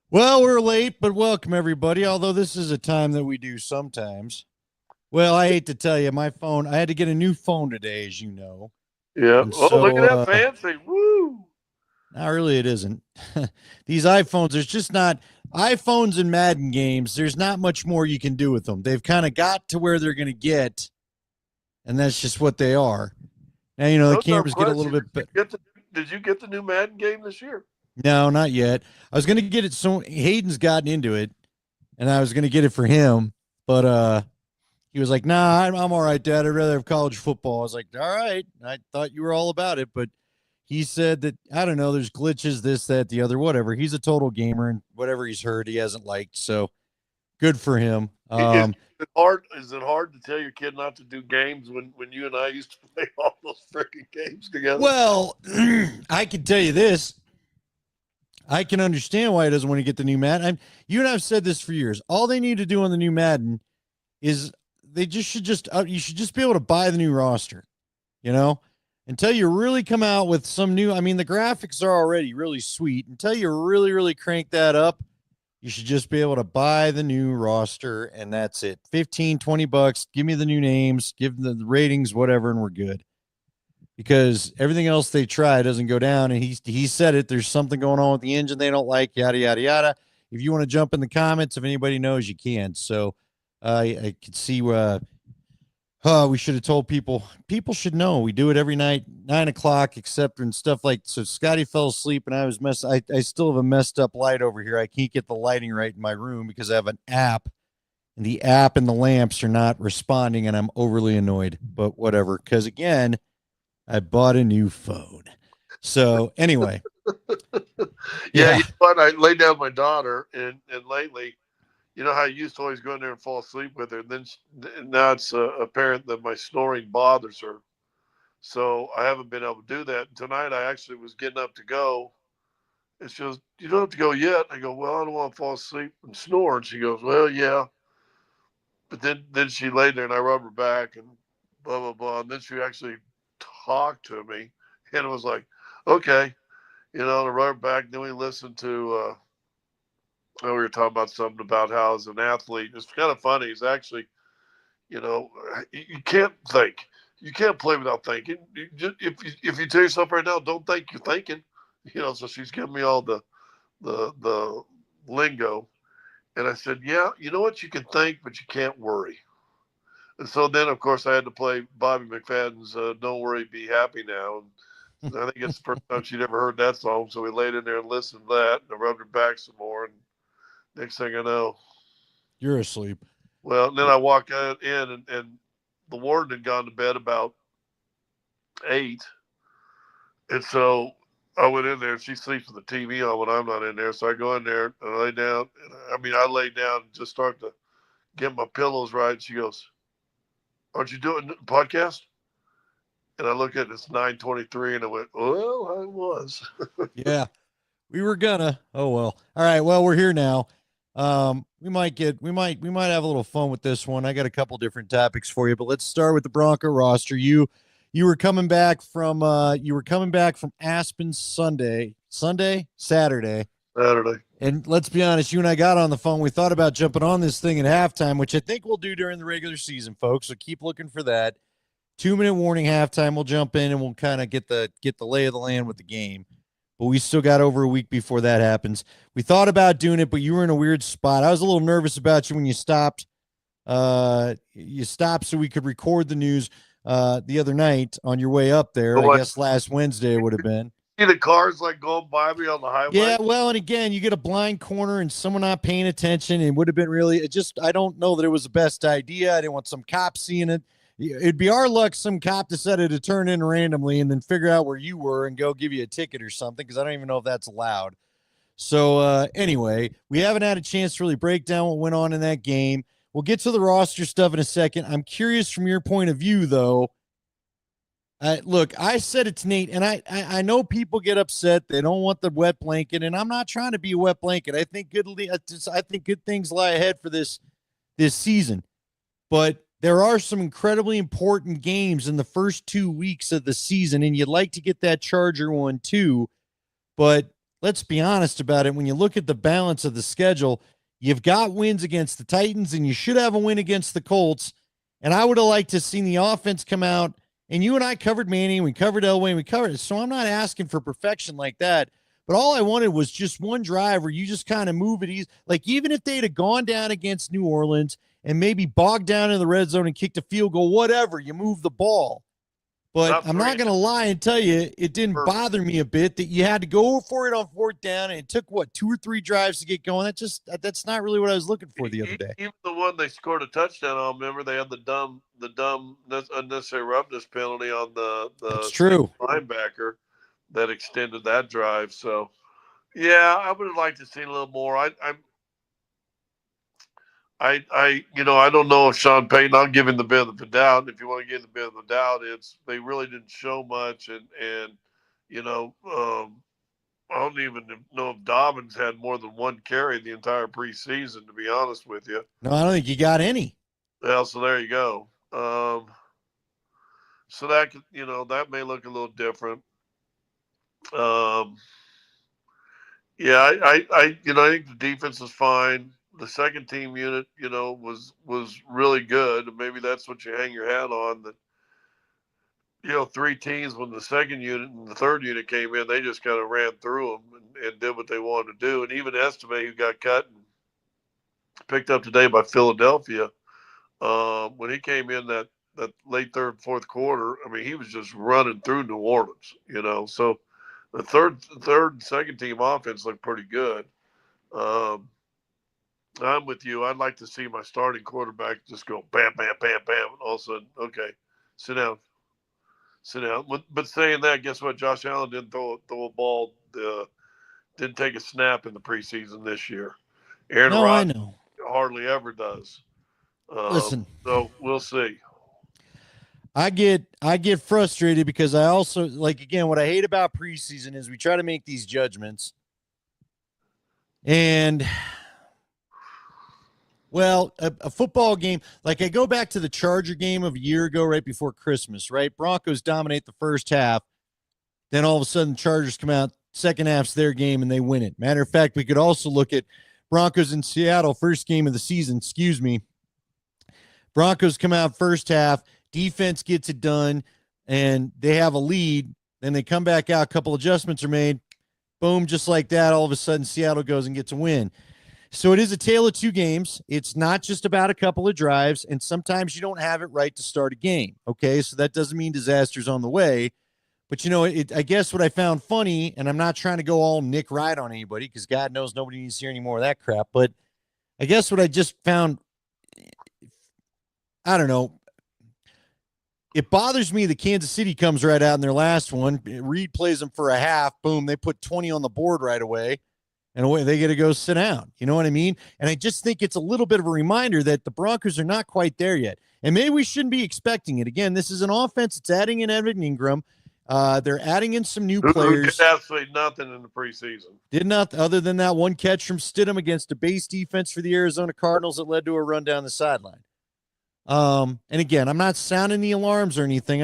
Well, we're late, but welcome everybody. Although this is a time that we do sometimes. Well, I hate to tell you, my phone, I had to get a new phone today, as you know. Yeah. And Oh, look so, at that fancy. Woo. not really, it isn't. These iPhones, there's just not, iPhones and Madden games, there's not much more you can do with them. They've kind of got to where they're going to get, and that's just what they are. Now, the No dumb cameras get a little question. bit better. Did you get the new Madden game this year? No, not yet. I was going to get it. So Hayden's gotten into it, and I was going to get it for him, but, he was like, "Nah, I'm all right, Dad. I'd rather have college football." I was like, "All right." I thought you were all about it, but he said that I don't know. There's glitches, this, that, the other, whatever. He's a total gamer, and whatever he's heard, he hasn't liked. So good for him. Is it hard? Is it hard to tell your kid not to do games when you and I used to play all those freaking games together? Well, I can tell you this. I can understand why he doesn't want to get the new Madden. You and I've said this for years. All they need to do on the new Madden is they just should just you should just be able to buy the new roster. You know, until you really come out with some new. I mean, the graphics are already really sweet. Until you really, really crank that up, you should just be able to buy the new roster, and that's it. 15, $20. Give me the new names, give the ratings, whatever, and we're good. Because everything else they try doesn't go down. And he said it. There's something going on with the engine they don't like, yada, yada, yada. If you want to jump in the comments, if anybody knows, you can. So I could see we should have told people. People should know. We do it every night, 9 o'clock, except when stuff like so. Scotty fell asleep, and I was messed. I still have a messed up light over here. I can't get the lighting right in my room because I have an app, and the app and the lamps are not responding, and I'm overly annoyed. But whatever, because again, I bought a new phone. So anyway, Yeah, you yeah, know what? I laid down with my daughter, and lately, you know how I used to always go in there and fall asleep with her, and now it's apparent that my snoring bothers her. So I haven't been able to do that. Tonight I actually was getting up to go, and she goes, "You don't have to go yet." I go, "Well, I don't want to fall asleep and snore." And she goes, "Well, yeah." But then she laid there, and I rubbed her back, and blah blah blah. And then she actually talked to me, and it was like, okay, and I rubbed her back. Then we listened to. We were talking about something about how as an athlete, it's kind of funny. It's actually, you know, you can't think. You can't play without thinking. If you tell yourself right now, don't think you're thinking. So she's giving me all the lingo, and I said, yeah, you know what, you can think, but you can't worry. And so then, of course, I had to play Bobby McFadden's "Don't Worry, Be Happy Now." And I think it's the first time she'd ever heard that song. So we laid in there and listened to that, and I rubbed her back some more. And next thing I know, you're asleep. well, then I walk in, and the warden had gone to bed about 8. And so I went in there, and she sleeps with the TV on when I'm not in there. So I go in there and I lay down. And I lay down and just start to get my pillows right. And she goes, "Aren't you doing a podcast?" And I look at it, it's 9:23, and I went, "Well, I was." Yeah, we were gonna. Oh well. All right. Well, we're here now. We might have a little fun with this one. I got a couple different topics for you, but let's start with the Bronco roster. You were coming back from Aspen Saturday. Saturday. And let's be honest, you and I got on the phone. We thought about jumping on this thing at halftime, which I think we'll do during the regular season, folks. So keep looking for that. 2 minute warning halftime. We'll jump in and we'll kind of get the lay of the land with the game. But we still got over a week before that happens. We thought about doing it, but you were in a weird spot. I was a little nervous about you when you stopped. You stopped so we could record the news the other night on your way up there. So I what? guess last Wednesday it would have been. See the cars like going by me on the Yeah, highway? well, and again, you get a blind corner and someone not paying attention. It would have been really, I don't know that it was the best idea. I didn't want some cop seeing it. It'd be our luck some cop decided to turn in randomly and then figure out where you were and go give you a ticket or something because I don't even know if that's allowed. So, anyway, we haven't had a chance to really break down what went on in that game. We'll get to the roster stuff in a second. I'm curious from your point of view, though. Look, I said it's Nate, and I know people get upset. They don't want the wet blanket, and I'm not trying to be a wet blanket. I think good things lie ahead for this season, but there are some incredibly important games in the first 2 weeks of the season, and you'd like to get that Charger one too. But let's be honest about it. When you look at the balance of the schedule, you've got wins against the Titans, and you should have a win against the Colts. And I would have liked to seen the offense come out. And you and I covered Manning, we covered Elway, we covered it. So I'm not asking for perfection like that. But all I wanted was just one drive where you just kind of move it easy. Like even if they'd have gone down against New Orleans and maybe bogged down in the red zone and kicked a field goal, whatever, you move the ball. But I'm not going to lie and tell you, it didn't bother me a bit that you had to go for it on fourth down, and it took what 2 or 3 drives to get going. That's not really what I was looking for the other day. Even the one they scored a touchdown on, remember they had the dumb unnecessary roughness penalty on That's the true. linebacker that extended that drive. So yeah, I would have liked to see a little more. I don't know if Sean Payton. I'll give him the benefit of the doubt. If you want to give the benefit of the doubt, it's they really didn't show much, and you know, I don't even know if Dobbins had more than one carry the entire preseason. To be honest with you, No, I don't think you got any. well, so there you go. So that could, that may look a little different. Um, yeah, I think the defense is fine. The second team unit, was really good. Maybe that's what you hang your hat on. That 3 teams when the second unit and the third unit came in, they just kind of ran through them and did what they wanted to do. And even Estime, who got cut and picked up today by Philadelphia, when he came in that late third, fourth quarter, I mean, he was just running through New Orleans. So the third and second team offense looked pretty good. Um, I'm with you. I'd like to see my starting quarterback just go bam, bam, bam, bam, and all of a sudden, okay, sit down, sit down. But saying that, guess what? Josh Allen didn't throw a ball, didn't take a snap in the preseason this year. Aaron No, I Rodgers know. hardly ever does. Listen, So we'll see. I get frustrated because I also like again what I hate about preseason is we try to make these judgments and well, a football game, like I go back to the Charger game of a year ago, right before Christmas, right? Broncos dominate the first half. Then all of a sudden, Chargers come out, second half's their game, and they win it. Matter of fact, we could also look at Broncos in Seattle, first game of the season, excuse me. Broncos come out first half, defense gets it done, and they have a lead. Then they come back out, a couple adjustments are made. Boom, just like that, all of a sudden, Seattle goes and gets a win. So it is a tale of two games. It's not just about a couple of drives, and sometimes you don't have it right to start a game. Okay, so that doesn't mean disaster's on the way. But I guess what I found funny, and I'm not trying to go all Nick Wright on anybody because God knows nobody needs to hear any more of that crap. But I guess what I just found, I don't know, it bothers me that Kansas City comes right out in their last one. Reed plays them for a half. Boom, they put 20 on the board right away. And away they get to go sit down. You know what I mean? And I just think it's a little bit of a reminder that the Broncos are not quite there yet. And maybe we shouldn't be expecting it. Again, this is an offense. It's adding in Evan Ingram. They're adding in some new players. Who did absolutely nothing in the preseason. Did not, other than that one catch from Stidham against a base defense for the Arizona Cardinals that led to a run down the sideline. And again, I'm not sounding the alarms or anything.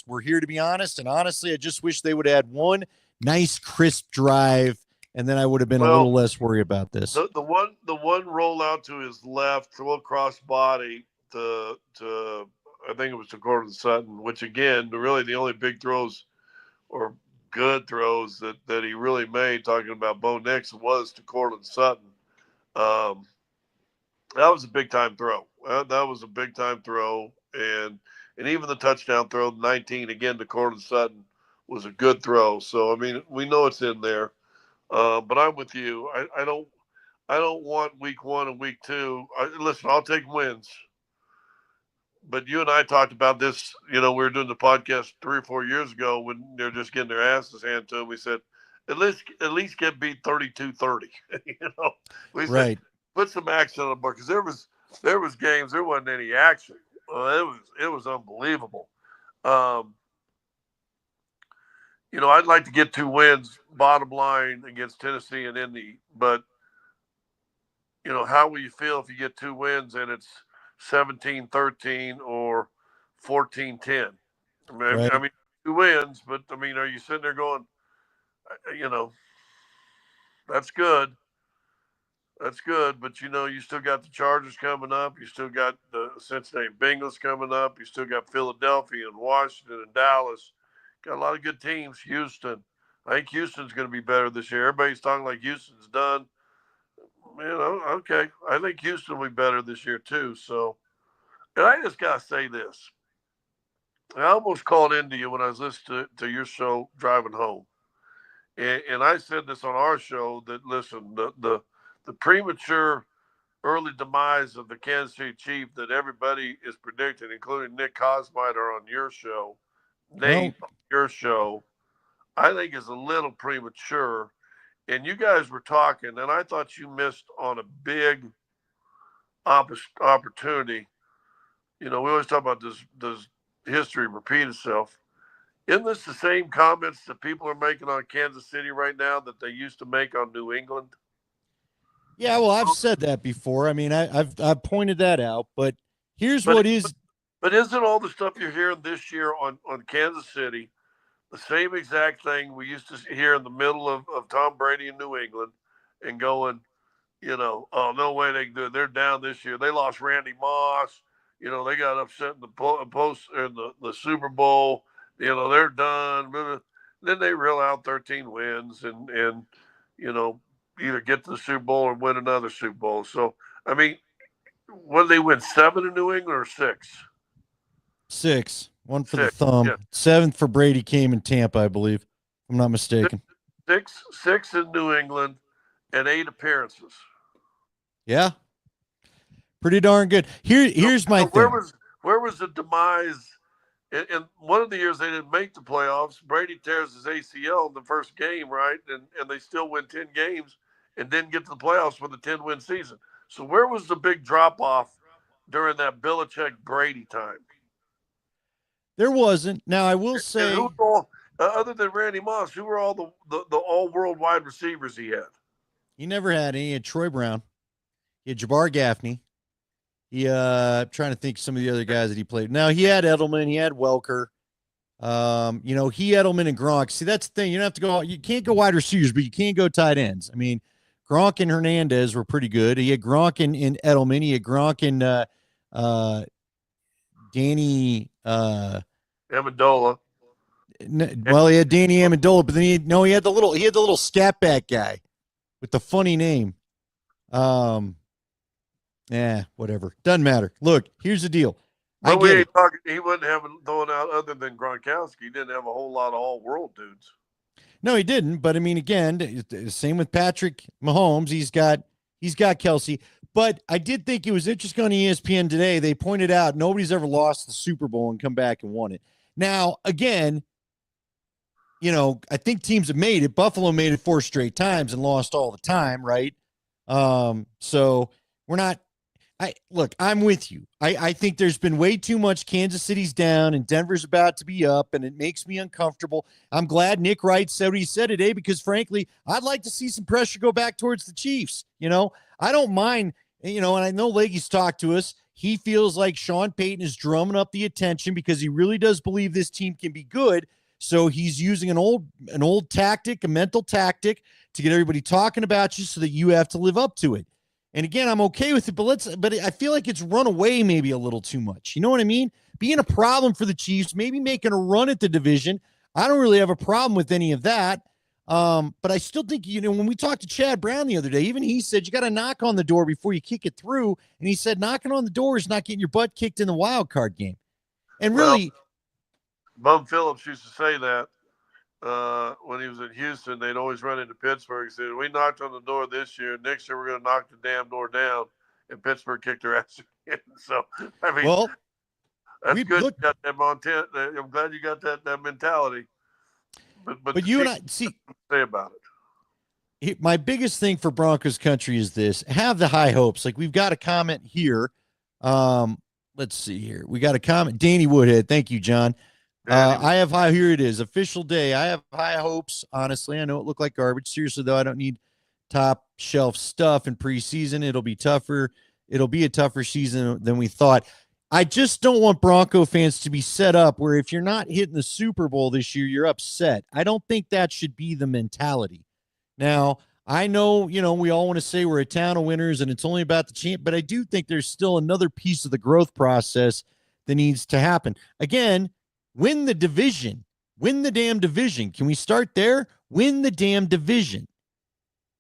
We're here to be honest. And honestly, I just wish they would add one nice, crisp drive, and then I would have been a little less worried about this. The one rollout to his left, throw across body to I think it was to Gordon Sutton, which again, really the only big throws or good throws that he really made, talking about Bo Nix, was to Cortland Sutton. That was a big time throw. That was a big time throw, and even the touchdown throw, 19 again to Cortland Sutton, was a good throw. So I mean, we know it's in there. But I'm with you. I don't want week 1 and week 2. Listen, I'll take wins. But you and I talked about this. We were doing the podcast 3 or 4 years ago when they're just getting their asses handed to them. We said, at least get beat 32-30. We said, right. Put some action on the board, because there was games there wasn't any action. It was unbelievable. I'd like to get 2 wins, bottom line, against Tennessee and Indy. But, how will you feel if you get 2 wins and it's 17-13 or 14-10? Right. I mean, 2 wins, but, I mean, are you sitting there going, That's good. That's good, but you still got the Chargers coming up. You still got the Cincinnati Bengals coming up. You still got Philadelphia and Washington and Dallas. Got a lot of good teams. Houston. I think Houston's going to be better this year. Everybody's talking like Houston's done. Okay. I think Houston will be better this year too. So, and I just gotta say this. I almost called into you when I was listening to your show driving home, and I said this on our show that listen, the premature early demise of the Kansas City Chief that everybody is predicting, including Nick Cosmider on your show, Nate on your show, I think is a little premature. And you guys were talking, and I thought you missed on a big opportunity. We always talk about does history repeat itself? Isn't this the same comments that people are making on Kansas City right now that they used to make on New England? Yeah, well, I've said that before. I mean, I've pointed that out, but here's what is. But isn't all the stuff you're hearing this year on Kansas City the same exact thing we used to hear in the middle of Tom Brady in New England and going, oh, no way they can do it. They're down this year. They lost Randy Moss. They got upset in the post in the Super Bowl. They're done. Then they reel out 13 wins and either get to the Super Bowl or win another Super Bowl. So, I mean, when they win 7 in New England or 6? 6. One for the thumb. Yeah. 7th for Brady came in Tampa, I believe. If I'm not mistaken. 6 in New England and 8 appearances. Yeah. Pretty darn good. Here's my thing. Where was the demise? In one of the years they didn't make the playoffs, Brady tears his ACL in the first game, right? And they still win 10 games and didn't get to the playoffs with a 10-win season. So where was the big drop-off during that Belichick-Brady time? There wasn't. Now, I will say... other than Randy Moss, who were all the all-world wide receivers he had? He never had any. He had Troy Brown. He had Jabbar Gaffney. I'm trying to think some of the other guys that he played. Now, he had Edelman. He had Welker. He, Edelman, and Gronk. See, that's the thing. You don't have to go. You can't go wide receivers, but you can't go tight ends. I mean, Gronk and Hernandez were pretty good. He had Gronk and Edelman. He had Gronk and Danny Amendola. Well, he had Danny Amendola, but then he had the little scat back guy with the funny name. Whatever. Doesn't matter. Look, here's the deal. But he wouldn't have thrown out other than Gronkowski. He didn't have a whole lot of all-world dudes. No, he didn't. But I mean, again, same with Patrick Mahomes. He's got Kelsey. But I did think it was interesting on ESPN today. They pointed out nobody's ever lost the Super Bowl and come back and won it. Now, again, I think teams have made it. Buffalo made it 4 straight times and lost all the time, right? So we're not. I'm with you. I think there's been way too much. Kansas City's down and Denver's about to be up, and it makes me uncomfortable. I'm glad Nick Wright said what he said today because, frankly, I'd like to see some pressure go back towards the Chiefs. I don't mind, and I know Leggy's talked to us. He feels like Sean Payton is drumming up the attention because he really does believe this team can be good. So he's using an old tactic, a mental tactic to get everybody talking about you so that you have to live up to it. And again, I'm okay with it, but I feel like it's run away maybe a little too much. You know what I mean? Being a problem for the Chiefs, maybe making a run at the division. I don't really have a problem with any of that. But I still think, when we talked to Chad Brown the other day, even he said you got to knock on the door before you kick it through. And he said knocking on the door is not getting your butt kicked in the wild card game. And really, Bum Phillips used to say that when he was in Houston. They'd always run into Pittsburgh. He said, we knocked on the door this year. Next year, we're going to knock the damn door down. And Pittsburgh kicked their ass again. So, I mean, that's good. You got that Montana. I'm glad you got that mentality. But you and I see say about it. My biggest thing for Broncos country is this: have the high hopes. Like, we've got a comment here. Let's see here. We got a comment. Danny Woodhead. Thank you, John. I have high. Here it is. Official day. I have high hopes. Honestly, I know it looked like garbage. Seriously, though, I don't need top shelf stuff in preseason. It'll be tougher. It'll be a tougher season than we thought. I just don't want Bronco fans to be set up where if you're not hitting the Super Bowl this year, you're upset. I don't think that should be the mentality. Now, I know, we all want to say we're a town of winners and it's only about the champ, but I do think there's still another piece of the growth process that needs to happen. Again, win the division. Win the damn division. Can we start there? Win the damn division.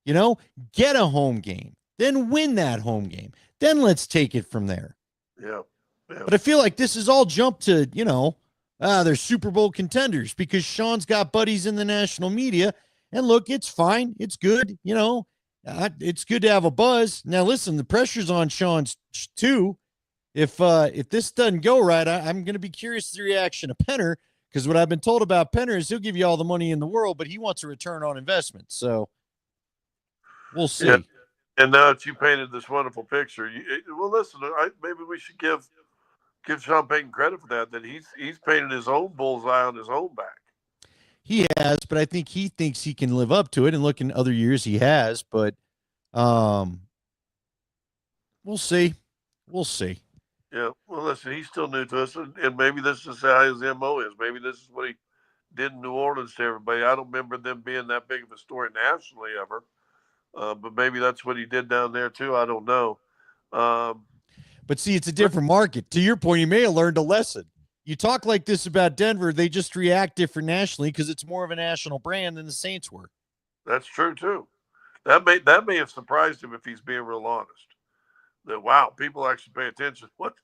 Get a home game, then win that home game. Then let's take it from there. Yeah. Yeah. But I feel like this is all jumped to, they're Super Bowl contenders because Sean's got buddies in the national media. And look, it's fine. It's good. It's good to have a buzz. Now, listen, the pressure's on Sean's too. If this doesn't go right, I'm going to be curious the reaction of Penner, because what I've been told about Penner is he'll give you all the money in the world, but he wants a return on investment. So we'll see. Yeah. And now that you painted this wonderful picture, well, listen, maybe we should give Sean Payton credit for that. That he's painted his own bullseye on his own back. He has, but I think he thinks he can live up to it. And look, in other years he has, but we'll see. We'll see. Yeah. Well, listen, he's still new to us, and maybe this is how his MO is. Maybe this is what he did in New Orleans to everybody. I don't remember them being that big of a story nationally ever, but maybe that's what he did down there too. I don't know. But see, it's a different market. To your point, you may have learned a lesson. You talk like this about Denver, they just react different nationally because it's more of a national brand than the Saints were. That's true too. That may have surprised him if he's being real honest. That wow, people actually pay attention. What?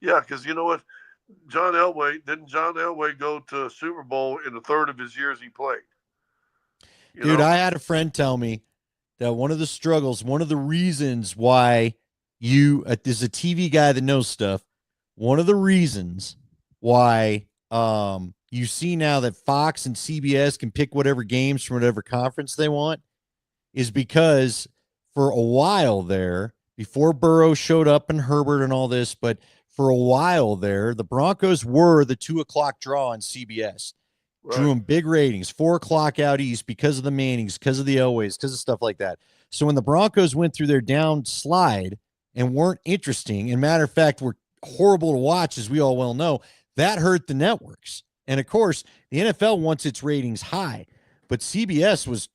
Yeah, because you know what, John Elway go to a Super Bowl in the third of his years he played? Dude, I had a friend tell me that one of the struggles, one of the reasons why there's a TV guy that knows stuff. One of the reasons why you see now that Fox and CBS can pick whatever games from whatever conference they want is because for a while there, before Burrow showed up and Herbert and all this, but for a while there, the Broncos were the 2:00 draw on CBS. Right. Drew them big ratings, 4:00 out east because of the Mannings, because of the Elways, because of stuff like that. So when the Broncos went through their down slide and weren't interesting, and matter of fact, were horrible to watch, as we all well know, that hurt the networks. And of course, the NFL wants its ratings high, but CBS was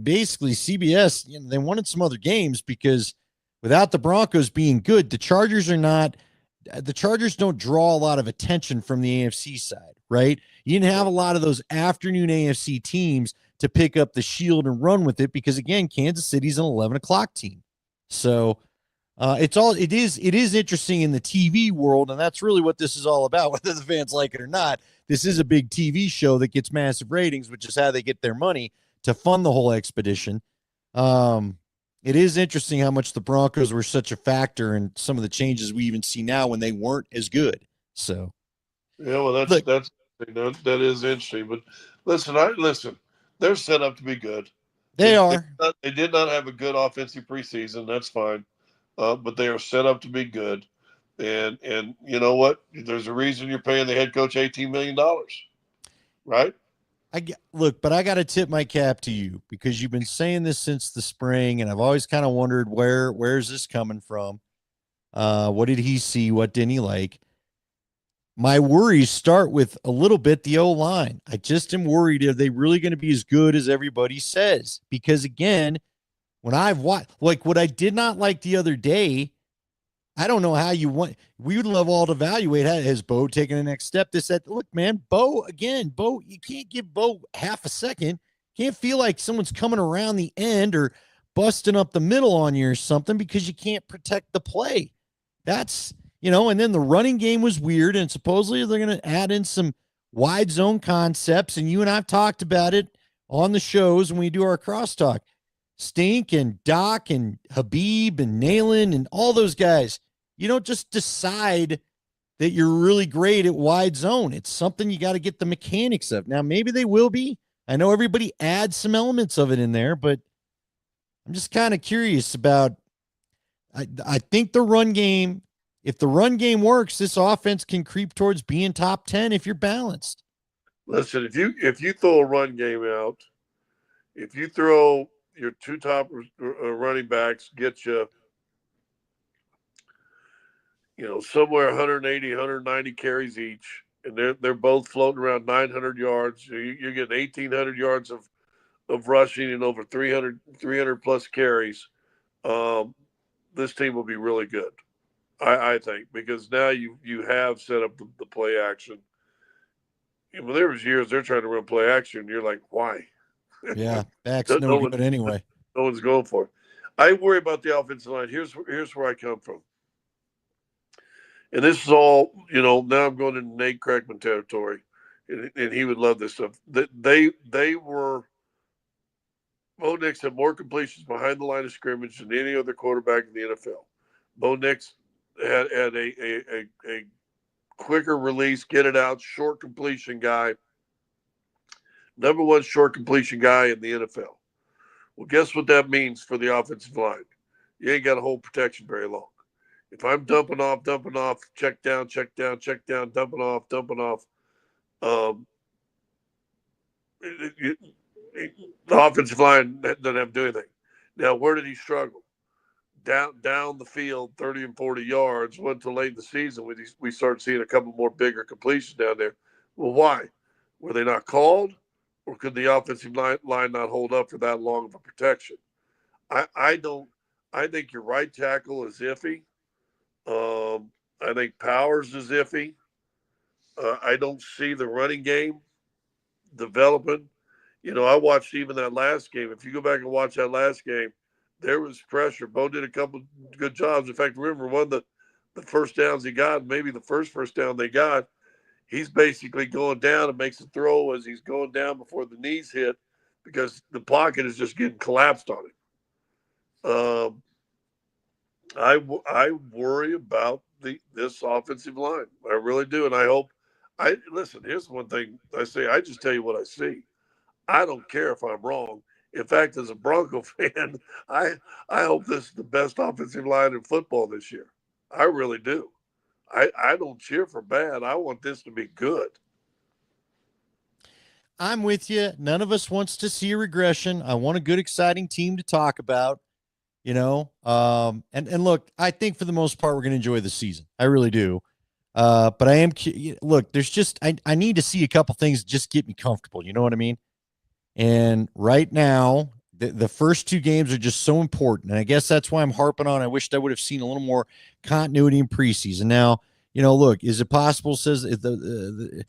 basically CBS. They wanted some other games because without the Broncos being good, the Chargers don't draw a lot of attention from the AFC side, right? You didn't have a lot of those afternoon AFC teams to pick up the shield and run with it because, again, Kansas City's an 11:00 team. So it is interesting in the TV world, and that's really what this is all about, whether the fans like it or not. This is a big TV show that gets massive ratings, which is how they get their money to fund the whole expedition. It is interesting how much the Broncos were such a factor in some of the changes we even see now when they weren't as good. So, yeah, well, that is interesting. But listen, they're set up to be good. They are. They did not have a good offensive preseason. That's fine, but they are set up to be good. And you know what? There's a reason you're paying the head coach $18 million, right? But I got to tip my cap to you because you've been saying this since the spring, and I've always kind of wondered where's this coming from? What did he see? What didn't he like? My worries start with a little bit the O-line. I just am worried, are they really going to be as good as everybody says? Because again, when I've watched, like what I did not like the other day, I don't know how we would love all to evaluate. Has Bo taken the next step? Look, man, Bo, you can't give Bo half a second. Can't feel like someone's coming around the end or busting up the middle on you or something because you can't protect the play. That's, and then the running game was weird, and supposedly they're going to add in some wide zone concepts, and you and I've talked about it on the shows when we do our crosstalk. Stink and Doc and Habib and Nalen and all those guys. You don't just decide that you're really great at wide zone. It's something you got to get the mechanics of. Now, maybe they will be. I know everybody adds some elements of it in there, but I'm just kind of curious about I think the run game, if the run game works, this offense can creep towards being top 10 if you're balanced. Listen, if you throw a run game out, if you throw your two top running backs, get you, somewhere 180, 190 carries each, and they're both floating around 900 yards. You're getting 1,800 yards of of rushing and over 300 plus carries, um, this team will be really good. I think, because now you have set up the play action. Well, there was years they're trying to run play action. And you're like, why? Yeah, back's no, no no good one, anyway. no one's going for it. I worry about the offensive line. Here's where I come from, and this is all, Now I'm going into Nate Crackman territory, and he would love this stuff. They were Bo Nix had more completions behind the line of scrimmage than any other quarterback in the NFL. Bo Nix had a quicker release, get it out, short completion guy, number one short completion guy in the NFL. Well, guess what that means for the offensive line? You ain't got to hold protection very long. If I'm dumping off, check down, dumping off, um, the offensive line doesn't have to do anything. Now, where did he struggle? Down the field, 30 and 40 yards. Went to late in the season we started seeing a couple more bigger completions down there. Well, why? Were they not called, or could the offensive line not hold up for that long of a protection? I don't. I think your right tackle is iffy. I think Powers is iffy. I don't see the running game developing. I watched even that last game. If you go back and watch that last game, there was pressure. Bo did a couple good jobs. In fact, remember one of the first downs he got, maybe the first down they got, he's basically going down and makes a throw as he's going down before the knees hit, because the pocket is just getting collapsed on him. I worry about this offensive line. I really do, and I hope. Listen. Here's one thing I say. I just tell you what I see. I don't care if I'm wrong. In fact, as a Bronco fan, I hope this is the best offensive line in football this year. I really do. I don't cheer for bad. I want this to be good. I'm with you. None of us wants to see a regression. I want a good, exciting team to talk about. And look, I think for the most part we're going to enjoy the season. I really do. But I am look. There's just I need to see a couple things just get me comfortable. You know what I mean? And right now, the first two games are just so important. And I guess that's why I'm harping on. I wished I would have seen a little more continuity in preseason. Now, look, is it possible? Says the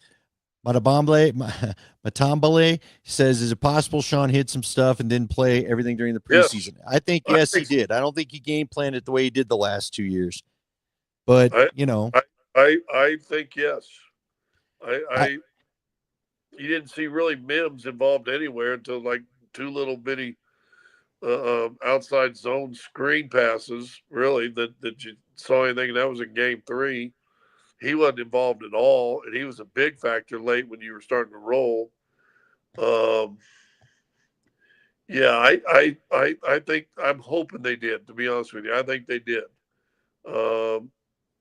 Matambale says, is it possible Sean hit some stuff and didn't play everything during the preseason? Yes. I think, yes, he did. I don't think he game planned it the way he did the last 2 years. But, I think yes. You didn't see really Mims involved anywhere until like two little bitty outside zone screen passes, really, that you saw anything. That was in game 3. He wasn't involved at all, and he was a big factor late when you were starting to roll. Yeah, I think, I'm hoping they did, to be honest with you. I think they did. Now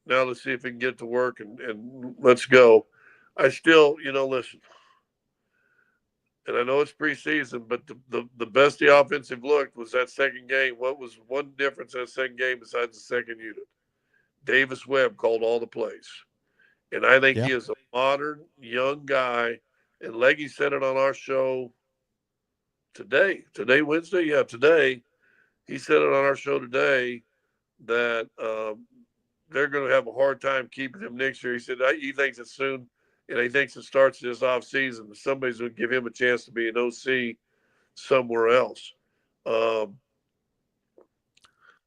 let's see if we can get to work and let's go. I still, listen, and I know it's preseason, but the best the offensive looked was that second game. What was one difference in that second game besides the second unit? Davis Webb called all the plays. And I think he is a modern, young guy. And Leggy said it on our show today. Today, Wednesday? Yeah, today. He said it on our show today that they're going to have a hard time keeping him next year. He said he thinks it's soon, and he thinks it starts this offseason. Somebody's going to give him a chance to be an OC somewhere else.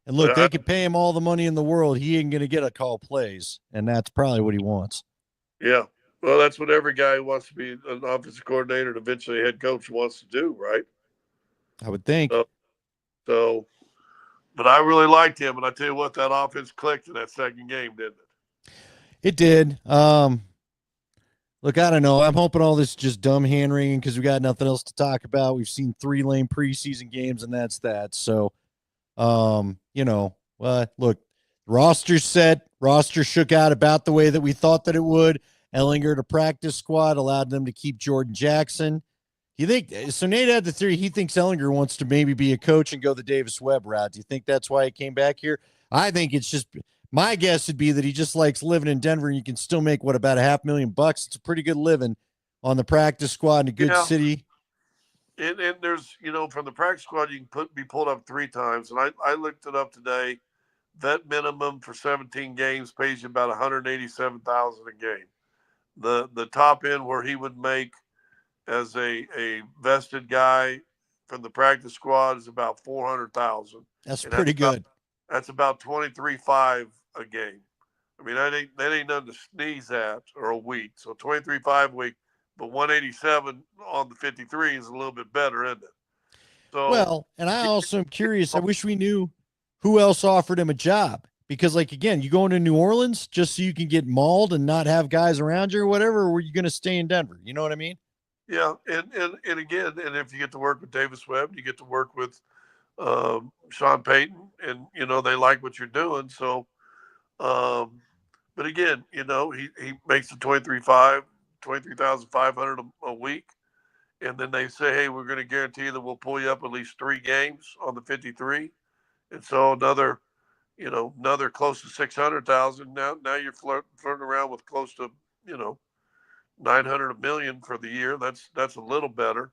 And look, they could pay him all the money in the world. He ain't going to get a call plays, and that's probably what he wants. Yeah. Well, that's what every guy who wants to be an offensive coordinator and eventually a head coach wants to do, right? I would think. So, but I really liked him, and I tell you what, that offense clicked in that second game, didn't it? It did. Look, I don't know. I'm hoping all this is just dumb hand wringing because we got nothing else to talk about. We've seen 3 lame preseason games, and that's that. So, look, roster's set. Roster shook out about the way that we thought that it would. Ellinger to practice squad allowed them to keep Jordan Jackson. You think so? Nate had the theory. He thinks Ellinger wants to maybe be a coach and go the Davis Webb route. Do you think that's why he came back here? I think it's just my guess would be that he just likes living in Denver. And you can still make about $500,000. It's a pretty good living on the practice squad in a good city. And there's, from the practice squad, you can be pulled up 3 times. And I looked it up today. Vet minimum for 17 games pays you about 187,000 a game. The top end where he would make as a vested guy from the practice squad is about 400,000, That's and pretty good. that's about 23.5 a game. I mean, that ain't nothing to sneeze at or a week. So 23.5 a week, but 187 on the 53 is a little bit better, isn't it? So Well, and I also am curious. I wish we knew who else offered him a job because, like, again, you going to New Orleans just so you can get mauled and not have guys around you or whatever, or were you going to stay in Denver? You know what I mean? yeah, and again, and if you get to work with Davis Webb, you get to work with Sean Payton, and they like what you're doing. So, but again, he makes the 23,500 a week, and then they say, hey, we're going to guarantee that we'll pull you up at least 3 games on the 53, and so another close to 600,000. Now you're flirting around with close to 900 a million for the year. That's a little better.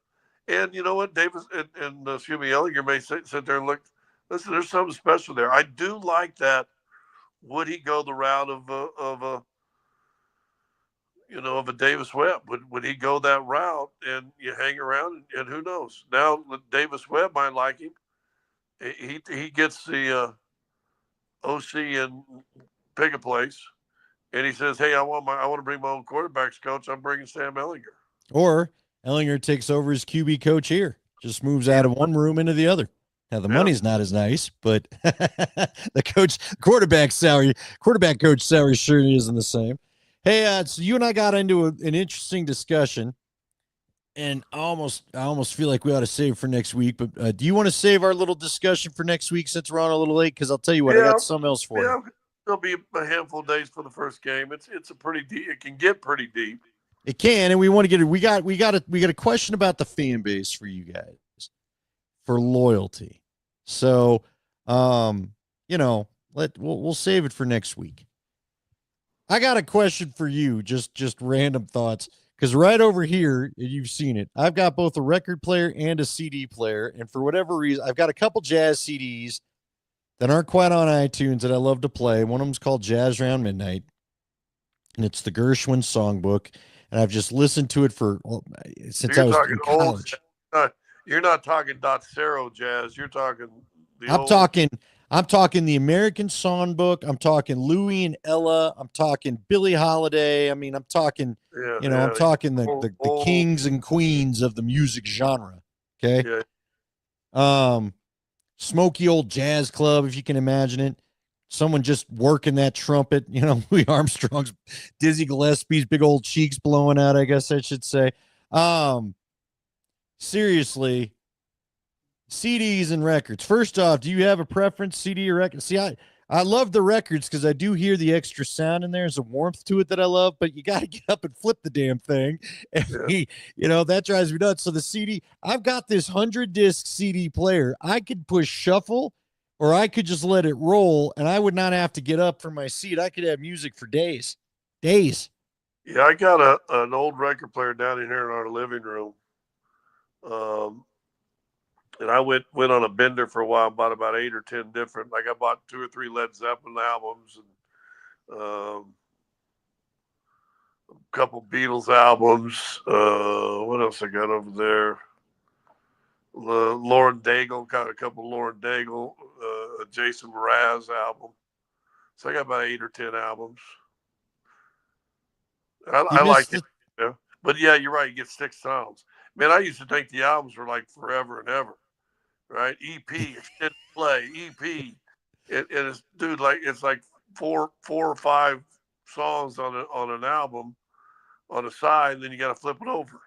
And you know what, Davis and excuse me, Ellinger may sit there and look. Listen, there's something special there. I do like that. Would he go the route of a Davis Webb? Would he go that route and you hang around and who knows? Now Davis Webb might like him. He gets the OC and pick a place, and he says, "Hey, I want to bring my own quarterbacks coach. I'm bringing Sam Ellinger." Or Ellinger takes over as QB coach here, just moves Yeah, out of one room into the other. Now the yeah, money's not as nice, but the quarterback coach salary sure isn't the same. Hey, so you and I got into an interesting discussion, and I almost feel like we ought to save for next week. But do you want to save our little discussion for next week since we're on a little late? Because I'll tell you what, I yeah, got something else for you. yeah. There'll be a handful of days for the first game. It's a pretty deep. It can get pretty deep. It can, and we want to get it. We got a question about the fan base for you guys for loyalty. So, we'll save it for next week. I got a question for you, just random thoughts. Because right over here, you've seen it. I've got both a record player and a CD player, and for whatever reason, I've got a couple jazz CDs that aren't quite on iTunes that I love to play. One of them's called Jazz Round Midnight, and it's the Gershwin songbook. And I've just listened to it since You're I was talking in old. college. You're not talking Dotsero jazz. You're talking the I'm old. talking I'm talking the American Songbook. I'm talking Louie and Ella. I'm talking Billie Holiday. I mean, I'm talking, Yeah, I'm yeah. talking the, Old, the the old, kings and queens of the music genre. Okay. yeah. Um, smoky old jazz club, if you can imagine it. Someone just working that trumpet, Louis Armstrong's, Dizzy Gillespie's big old cheeks blowing out, I guess I should say. Um, seriously, CDs and records. First off, do you have a preference, CD or record? See, I love the records because I do hear the extra sound in there. There's a warmth to it that I love, but you got to get up and flip the damn thing. And that drives me nuts. So the CD, I've got this 100 disc CD player. I could push shuffle or I could just let it roll and I would not have to get up from my seat. I could have music for days. Days. Yeah, I got an old record player down in here in our living room. And I went on a bender for a while, bought about 8 or 10 different. Like I bought 2 or 3 Led Zeppelin albums and a couple Beatles albums. What else I got over there? Lauren Daigle, got a couple Lauren Daigle, a Jason Mraz album. So I got about 8 or 10 albums. You I like missed it, the but yeah, you're right. You get 6 songs. Man, I used to think the albums were like forever and ever, right? EP, extended play, EP. It's dude, like it's like four or five songs on an album on a side, and then you got to flip it over.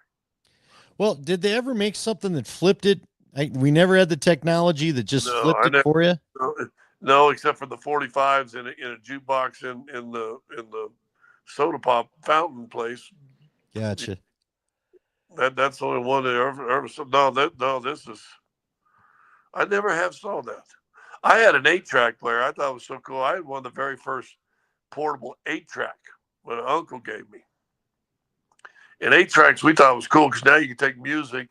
Well, did they ever make something that flipped it? We never had the technology that just No, flipped I it never. for you. No, except for the 45s in a jukebox in the soda pop fountain place. Gotcha. That's the only one that ever saw. No, this is. I never have saw that. I had an 8-track player. I thought it was so cool. I had one of the very first portable 8-track what an uncle gave me. And 8-tracks we thought was cool because now you can take music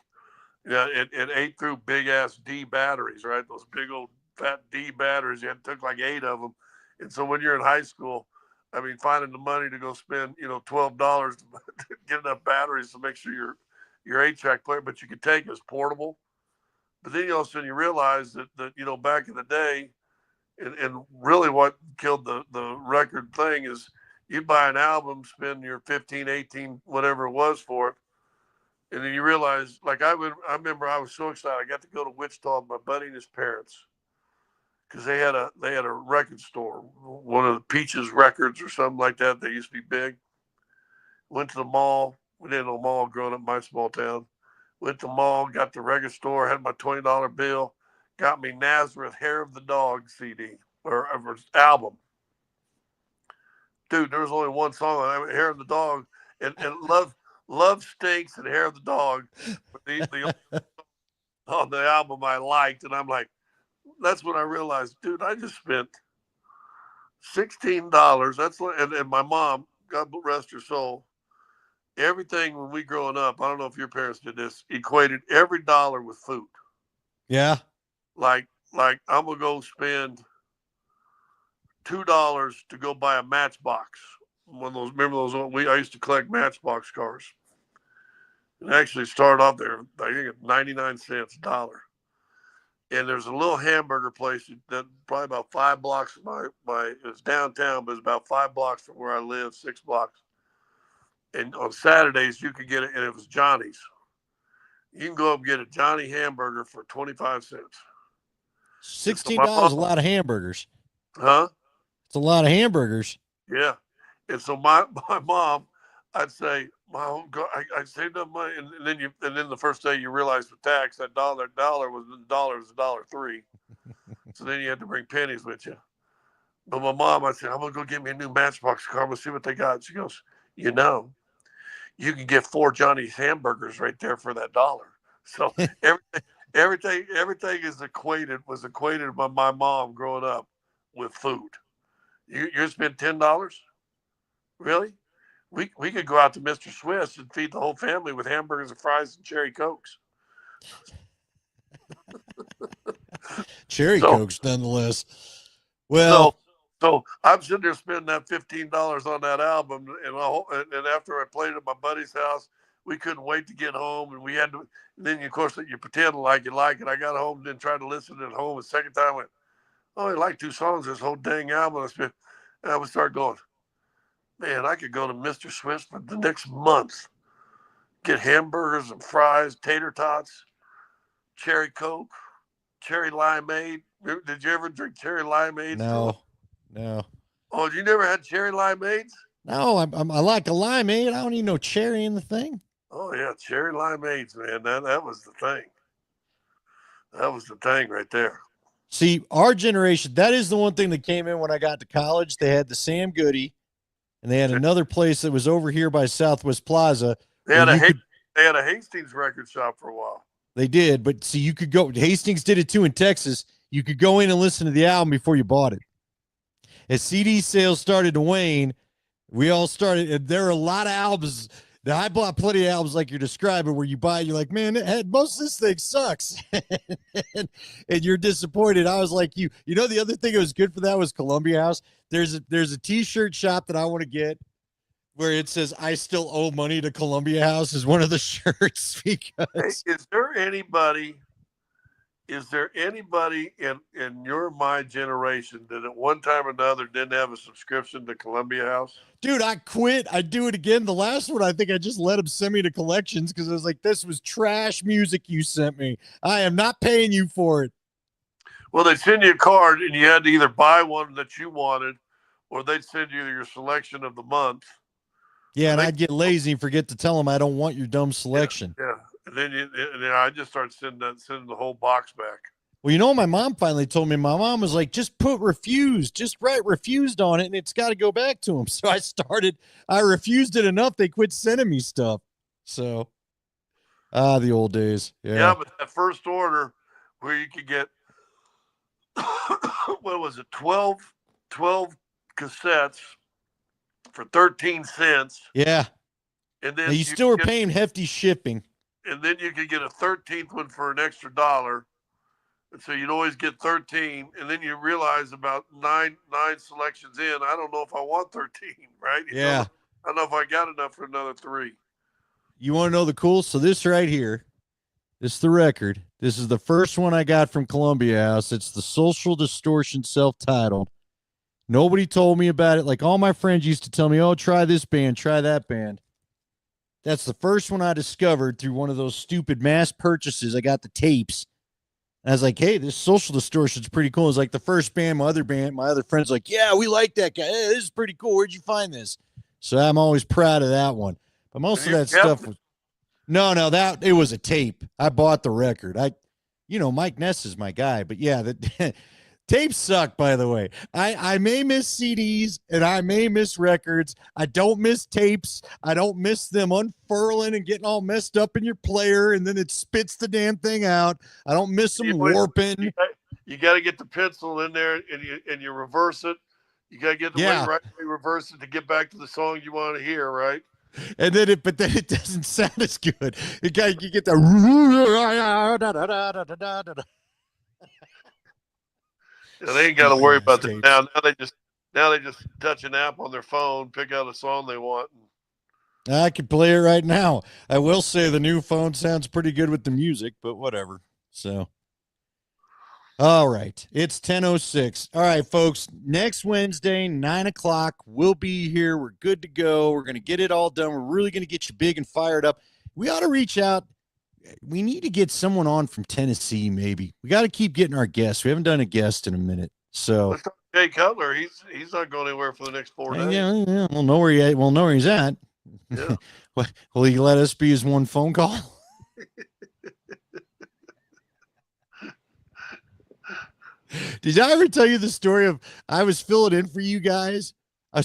Yeah, it ate through big ass D batteries, right? Those big old fat D batteries. You took like 8 of them, and so when you're in high school, I mean, finding the money to go spend $12 to get enough batteries to make sure your 8-track player, but you could take it as portable. But then all of a sudden you realize that back in the day, and really what killed the record thing is you buy an album, spend your 15, 18, whatever it was for it, and then you realize, like I remember I was so excited. I got to go to Wichita with my buddy and his parents because they had a record store, one of the Peaches Records or something like that. They used to be big. Went to the mall. We didn't know mall growing up in my small town. Went to the mall, got the record store, had my $20 bill, got me Nazareth Hair of the Dog CD or album. Dude, there was only one song on Hair of the Dog, and Love Stinks and Hair of the Dog, the on the album I liked, and I'm like, that's when I realized, dude, I just spent $16. And my mom, God rest her soul, everything when we growing up, I don't know if your parents did this, equated every dollar with food. Yeah. Like I'm gonna go spend $2 to go buy a Matchbox. One of those, remember those? I used to collect Matchbox cars. It actually started off there, I think at 99 cents, $1. And there's a little hamburger place that probably about 5 blocks from it's downtown, but it's about 5 blocks from where I live, 6 blocks. And on Saturdays you could get it, and it was Johnny's. You can go up and get a Johnny hamburger for 25 cents. $16 is a lot of hamburgers. Huh? It's a lot of hamburgers. Yeah. And so my mom, I'd say, Mom, I saved up money, and then the first day you realize the tax, that dollar was $1.03. So then you had to bring pennies with you. But my mom, I said, I'm gonna go get me a new Matchbox car. I'm gonna see what they got. She goes, you can get 4 Johnny's hamburgers right there for that dollar. So everything was equated by my mom growing up with food. You spend $10, really? We could go out to Mr. Swiss and feed the whole family with hamburgers and fries and cherry cokes. Cherry Cokes, nonetheless. Well, so I'm sitting there spending that $15 on that album, and after I played at my buddy's house, we couldn't wait to get home, and we had to. And then of course you pretend like you like it. I got home and then tried to listen at home. The second time I went, oh, I like 2 songs. This whole dang album. And I would start going, man, I could go to Mr. Swiss for the next month, get hamburgers and fries, tater tots, cherry Coke, cherry limeade. Did you ever drink cherry limeade? No. Oh, you never had cherry limeades? No, I like a limeade. I don't need no cherry in the thing. Oh yeah, cherry limeades, man. That was the thing. That was the thing right there. See, our generation, that is the one thing that came in when I got to college. They had the Sam Goody, and they had another place that was over here by Southwest Plaza. They had a Hastings record shop for a while. They did, but see, you could go. Hastings did it too in Texas. You could go in and listen to the album before you bought it. As CD sales started to wane, we all started. And there are a lot of albums. Now, I bought plenty of albums like you're describing, where you buy, you're like, man, most of this thing sucks, and you're disappointed. I was like, you know, the other thing that was good for that was Columbia House. There's a T-shirt shop that I want to get where it says "I still owe money to Columbia House" is one of the shirts. Because hey, is there anybody in my generation that at one time or another didn't have a subscription to Columbia House? Dude, I quit. I do it again. The last one, I think I just let him send me to collections because I was like, this was trash music you sent me. I am not paying you for it. Well, they'd send you a card and you had to either buy one that you wanted or they'd send you your selection of the month. Yeah, and I'd get lazy and forget to tell them I don't want your dumb selection. Yeah. And then I just started sending the whole box back. Well, you know what my mom finally told me? My mom was like, just put refused, just write refused on it, and it's got to go back to them. So I refused it enough, they quit sending me stuff. So, the old days. Yeah, but that first order where you could get, what was it, 12 cassettes for 13 cents. Yeah. And then now you still were paying hefty shipping. and then you could get a 13th one for an extra dollar. And so you'd always get 13, and then you realize about nine selections in, I don't know if I want 13, right? Yeah. I don't know if I got enough for another 3. You want to know the cool? So this right here, this is the record. This is the first one I got from Columbia House. It's the Social Distortion self-titled. Nobody told me about it. Like all my friends used to tell me, oh, try this band, try that band. That's the first one I discovered through one of those stupid mass purchases. I got the tapes. And I was like, hey, this Social Distortion's pretty cool. It's like the first band, my other friend's like, yeah, we like that guy. Hey, this is pretty cool. Where'd you find this? So I'm always proud of that one. But most of that stuff was that it was a tape. I bought the record. Mike Ness is my guy. But yeah, the tapes suck, by the way. I may miss CDs and I may miss records. I don't miss tapes. I don't miss them unfurling and getting all messed up in your player and then it spits the damn thing out. I don't miss them warping. You got to get the pencil in there and you reverse it. You got to get the way reverse it to get back to the song you want to hear, right? And then it doesn't sound as good. You get the they ain't got to worry about that now. Now they just touch an app on their phone, pick out a song they want. I could play it right now. I will say the new phone sounds pretty good with the music, but whatever. So, all right, it's 10:06. All right, folks. Next Wednesday, 9:00. We'll be here. We're good to go. We're gonna get it all done. We're really gonna get you big and fired up. We ought to reach out. We need to get someone on from Tennessee, maybe. We got to keep getting our guests. We haven't done a guest in a minute. So Jay Cutler, he's not going anywhere for the next 4 days. Yeah, we'll know where he's at. Yeah. Will he let us be his one phone call? Did I ever tell you the story of I was filling in for you guys, and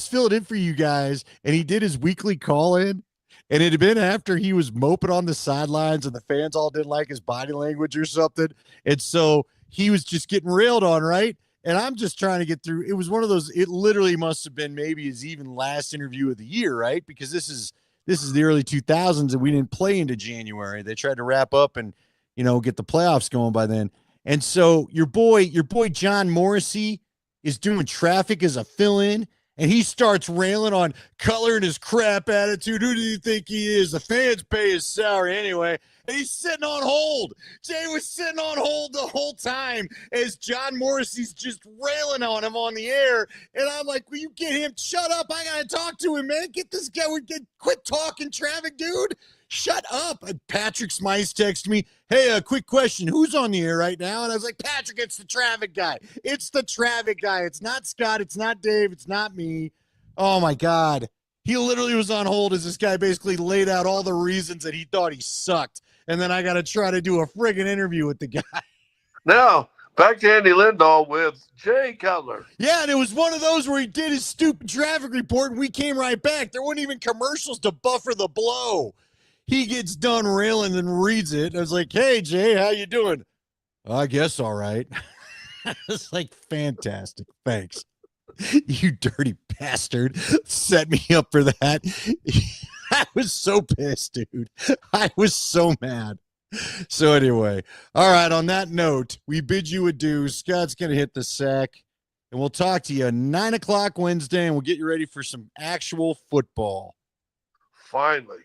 he did his weekly call-in? And it had been after he was moping on the sidelines and the fans all didn't like his body language or something. And so he was just getting railed on, right? And I'm just trying to get through. It was one of those, it literally must have been maybe his even last interview of the year, right? Because this is the early 2000s and we didn't play into January. They tried to wrap up and, get the playoffs going by then. And so your boy John Morrissey is doing traffic as a fill-in. And he starts railing on Cutler and his crap attitude. Who do you think he is? The fans pay his salary anyway. And he's sitting on hold. Jay was sitting on hold the whole time as John Morrissey's just railing on him on the air. And I'm like, will you get him? Shut up. I got to talk to him, man. Get this guy. Quit talking traffic, dude. Shut up. And Patrick Smice texted me, hey, a quick question. Who's on the air right now? And I was like, Patrick, it's the traffic guy. It's the traffic guy. It's not Scott. It's not Dave. It's not me. Oh, my God. He literally was on hold as this guy basically laid out all the reasons that he thought he sucked. And then I got to try to do a friggin' interview with the guy. Now, back to Andy Lindahl with Jay Cutler. Yeah, and it was one of those where he did his stupid traffic report, and we came right back. There weren't even commercials to buffer the blow. He gets done railing and reads it. I was like, hey, Jay, how you doing? I guess all right. It's like, fantastic. Thanks. You dirty bastard. Set me up for that. I was so pissed, dude. I was so mad. So anyway, all right, on that note, we bid you adieu. Scott's going to hit the sack, and we'll talk to you 9:00 Wednesday, and we'll get you ready for some actual football. Finally.